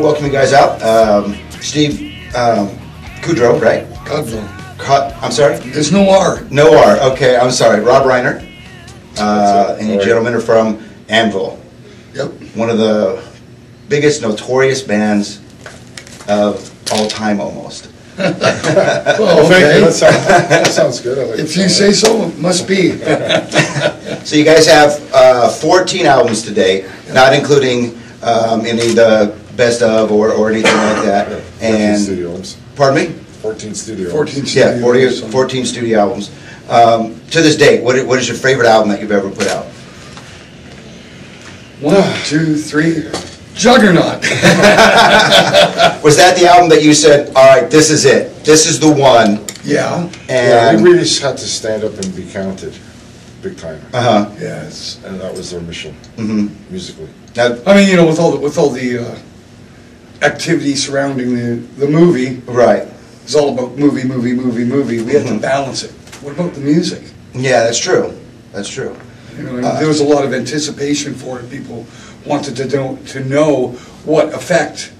welcome you guys out. Steve Kudrow, right? Cudlow. I'm sorry? There's no R. No R, okay, I'm sorry. Rob Reiner. And you gentlemen are from Anvil. Yep. One of the biggest notorious bands of all time, almost. Well, okay. That sounds good. I like If you say so, it must be. So you guys have 14 albums today, not including any of the best of or anything like that. 14 studio albums. Pardon me? 14 studio 14 albums. studio 14 studio albums. To this date, what is your favorite album that you've ever put out? 1, 2, 3. Juggernaut. Was that the album that you said, all right, this is it, this is the one? Yeah. And We really had to stand up and be counted, big time. Yes. And that was their mission, musically. Now, I mean, you know, with all the activity surrounding the movie, right. it's all about movie. We had to balance it. What about the music? Yeah, that's true. That's true. You know, and there was a lot of anticipation for it. People wanted to know what effect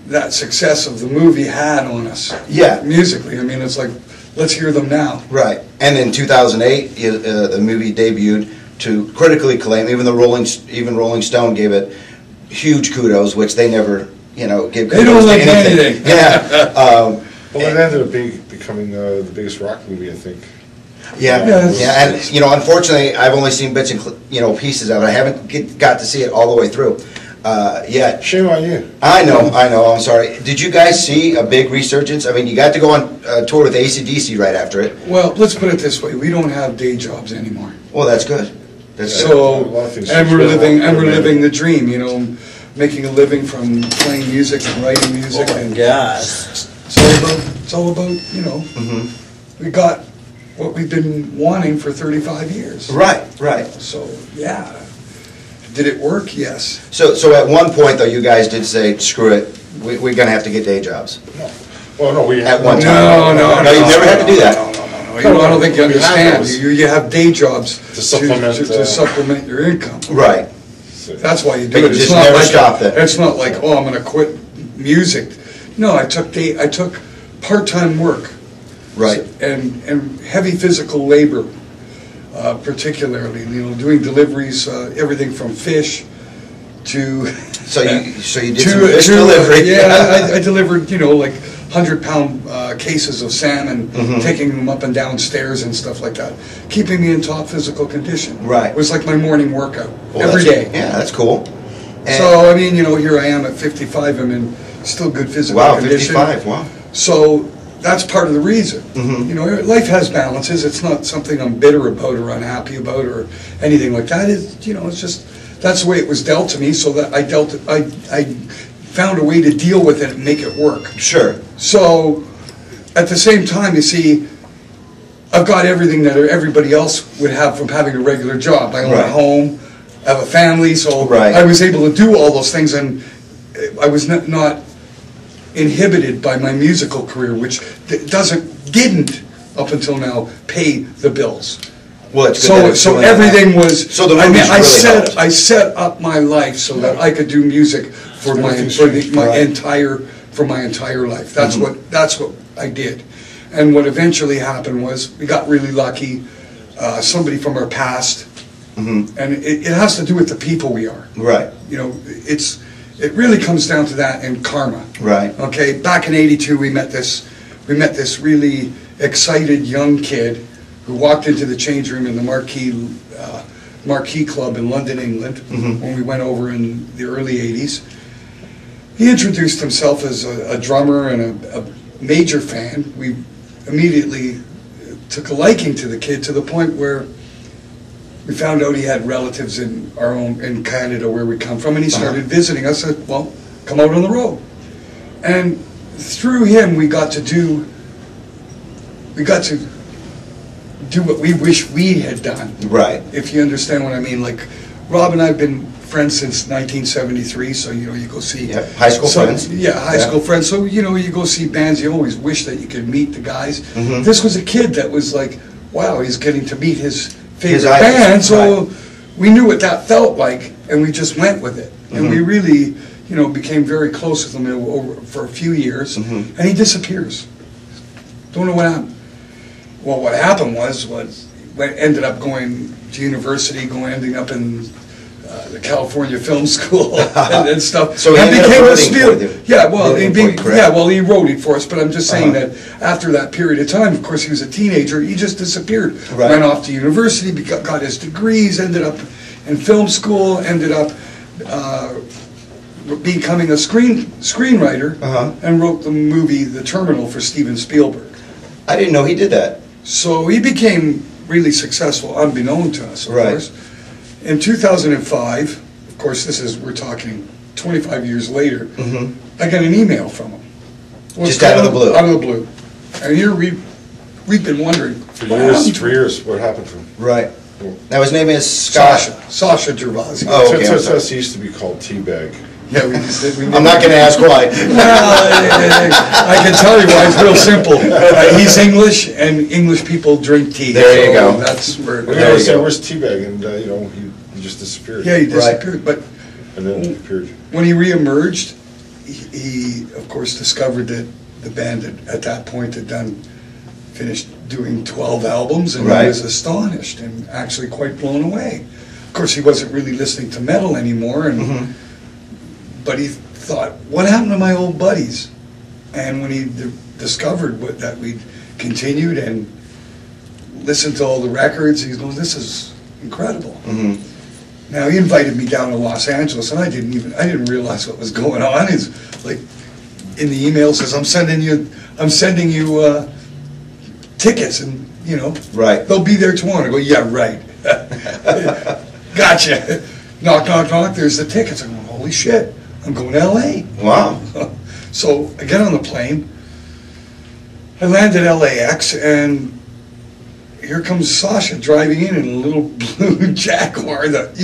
that success of the movie had on us. Yeah. Musically. I mean, it's like, let's hear them now. Right. And in 2008, the movie debuted to critically acclaim. Even Rolling Stone gave it huge kudos, which they never, give kudos They don't to like anything. anything. Yeah. Well, it ended up becoming the biggest rock movie, I think. Yeah, Yes. yeah, and unfortunately, I've only seen bits and pieces of it. I haven't got to see it all the way through yet. Shame on you. I know. I'm sorry. Did you guys see a big resurgence? I mean, you got to go on tour with AC/DC right after it. Well, let's put it this way: we don't have day jobs anymore. Well, that's good. That's good. So, A lot of things and we're change. living the dream. You know, making a living from playing music and writing music. And Yes. it's all about we got what we've been wanting for 35 years. Right. So yeah, did it work? Yes. So at one point, though, you guys did say, "Screw it, we're going to have to get day jobs." No. Well, no, we At one time. No, you never had to do that. No. I don't think you We have understand. those. You have day jobs To supplement, to supplement your income. Right. That's why you But do you it. just never stop that. It's not like, oh, I'm going to quit music. No, I took part-time work. Right. And heavy physical labor, particularly, doing deliveries, everything from fish to So you did some fish delivery. Yeah, I delivered, like 100-pound cases of salmon, taking them up and down stairs and stuff like that, keeping me in top physical condition. Right. It was like my morning workout Well, every day. Yeah, that's cool. And So, I mean, here I am at 55, I'm in still good physical wow, condition. 55. Wow. So that's part of the reason. Life has balances. It's not something I'm bitter about or unhappy about or anything like that. It's just that's the way it was dealt to me. So that I found a way to deal with it and make it work. Sure. So at the same time, you see, I've got everything that everybody else would have from having a regular job. I own a Right. home, I have a family, so Right. I was able to do all those things, and I was not inhibited by my musical career, which didn't up until now pay the bills. Well, it's good that it's So doing everything that. was. So the movies really helped. I set up my life so that I could do music for my entire life. That's what I did, and what eventually happened was we got really lucky. Somebody from our past, and it has to do with the people we are. Right. It really comes down to that and karma. Right. Okay. Back in '82, we met this really excited young kid who walked into the change room in the Marquee Club in London, England, when we went over in the early '80s. He introduced himself as a drummer and a major fan. We immediately took a liking to the kid to the point where we found out he had relatives in Canada where we come from, and he started visiting us. I said, well, come out on the road. And through him, we got to do what we wish we had done. Right. If you understand what I mean. Like, Rob and I have been friends since 1973, so you go see High school friends. Yeah, high school friends. So you go see bands. You always wish that you could meet the guys. This was a kid that was like, wow, he's getting to meet his favorite band. So we knew what that felt like, and we just went with it. And we really, became very close with him for a few years, and he disappears. Don't know what happened. Well, what happened was ended up going to university, ending up in the California Film School and stuff. So he and ended up became a writing for you. Yeah, well, Writing for you, correct? yeah, well, he wrote it for us. But I'm just saying that after that period of time, of course, he was a teenager. He just disappeared. Right. Went off to university, got his degrees, ended up in film school, ended up becoming a screenwriter, and wrote the movie The Terminal for Steven Spielberg. I didn't know he did that. So he became really successful, unbeknown to us, of course. In 2005, of course, we're talking 25 years later, I got an email from him. Just out of the blue. Out of the blue. And here we've been wondering. For years, what happened to him? Right. Now his name is Scott. Sasha Gervasi. Oh, okay. That's he used to be called Teabag. Yeah, I'm not going to ask why. Well, I can tell you why. It's real simple. He's English, and English people drink tea. There you go. That's where. There you go. Where's Teabag? And he just disappeared. Yeah, he disappeared. But and then appeared. When he reemerged, he of course discovered that the band at that point had finished doing 12 albums, and he was astonished and actually quite blown away. Of course, he wasn't really listening to metal anymore, and but he thought, what happened to my old buddies? And when he discovered that we'd continued and listened to all the records, he goes, this is incredible. Now, he invited me down to Los Angeles, and I didn't realize what was going on. It's like, in the email says, I'm sending you tickets, and they'll be there tomorrow. I go, yeah, right. Gotcha. Knock, knock, knock. There's the tickets. I'm going, holy shit. I'm going to L.A. Wow. So I get on the plane. I land at LAX, and here comes Sasha driving in a little blue Jaguar that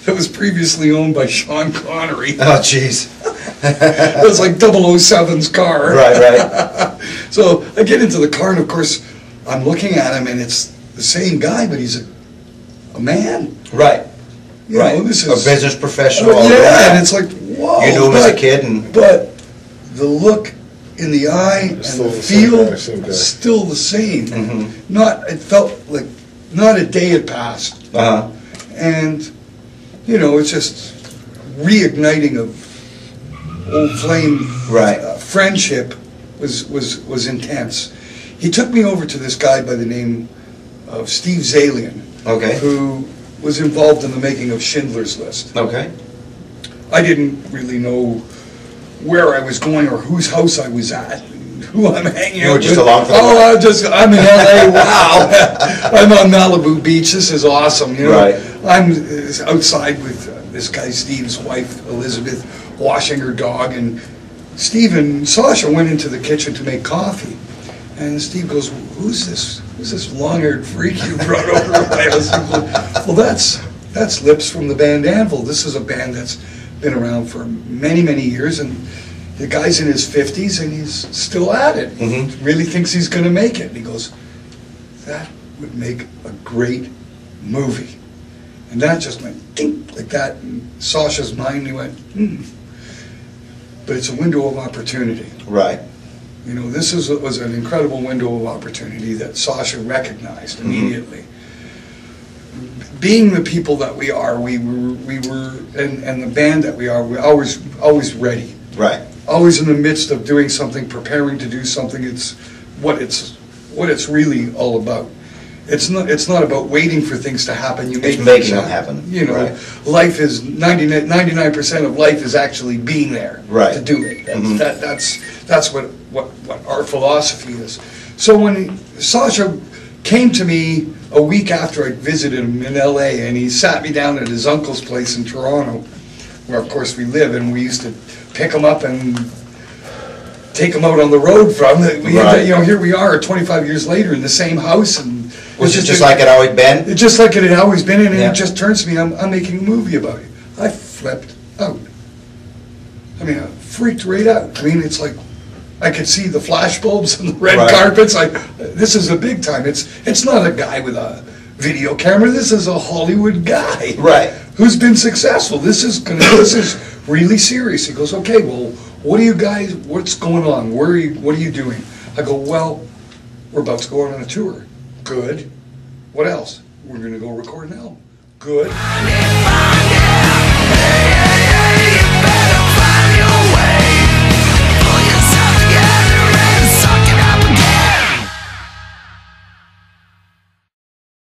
was previously owned by Sean Connery. Oh, jeez. It was like 007's car. Right. So I get into the car, and of course, I'm looking at him, and it's the same guy, but he's a man. Right. You know, this is a business professional. yeah, and it's like, whoa. You knew him as a kid, but the look in the eye and the feel still the same. It felt like not a day had passed. And it's just reigniting of old flame. Friendship was intense. He took me over to this guy by the name of Steve Zalian, who was involved in the making of Schindler's List. I didn't really know where I was going or whose house I was at, who I'm hanging out with. You were just along for the ride. I'm in LA, wow. I'm on Malibu Beach, this is awesome. I'm outside with this guy Steve's wife, Elizabeth, washing her dog, and Steve and Sasha went into the kitchen to make coffee. And Steve goes, who's this long-haired freak you brought over to my house? Well, that's Lips from the band Anvil. This is a band that's been around for many, many years, and the guy's in his 50s, and he's still at it. Really thinks he's going to make it. And he goes, that would make a great movie. And that just went ding, like that in Sasha's mind. He went, But it's a window of opportunity. This was an incredible window of opportunity that Sasha recognized immediately. Being the people that we are, we were, and the band that we are, we're always ready. Always in the midst of doing something, preparing to do something. It's what it's really all about. It's not about waiting for things to happen. You make making them happen. Life is 99% of life is actually being there to do it. That's what our philosophy is. So when Sasha came to me a week after I visited him in LA, and he sat me down at his uncle's place in Toronto, where of course we live, and we used to pick him up and take him out on the road from. Here we are 25 years later in the same house, and was it just like it always been? Just like it had always been, and it just turns to me, I'm making a movie about it. I flipped out. I mean, I freaked right out. I mean, it's like I could see the flash bulbs and the red carpets. Like, this is a big time. It's not a guy with a video camera. This is a Hollywood guy, who's been successful. This is really serious. He goes, okay, well, what are you guys, what's going on? What are you doing? I go, well, we're about to go out on a tour. Good. What else? We're going to go record an album. Good.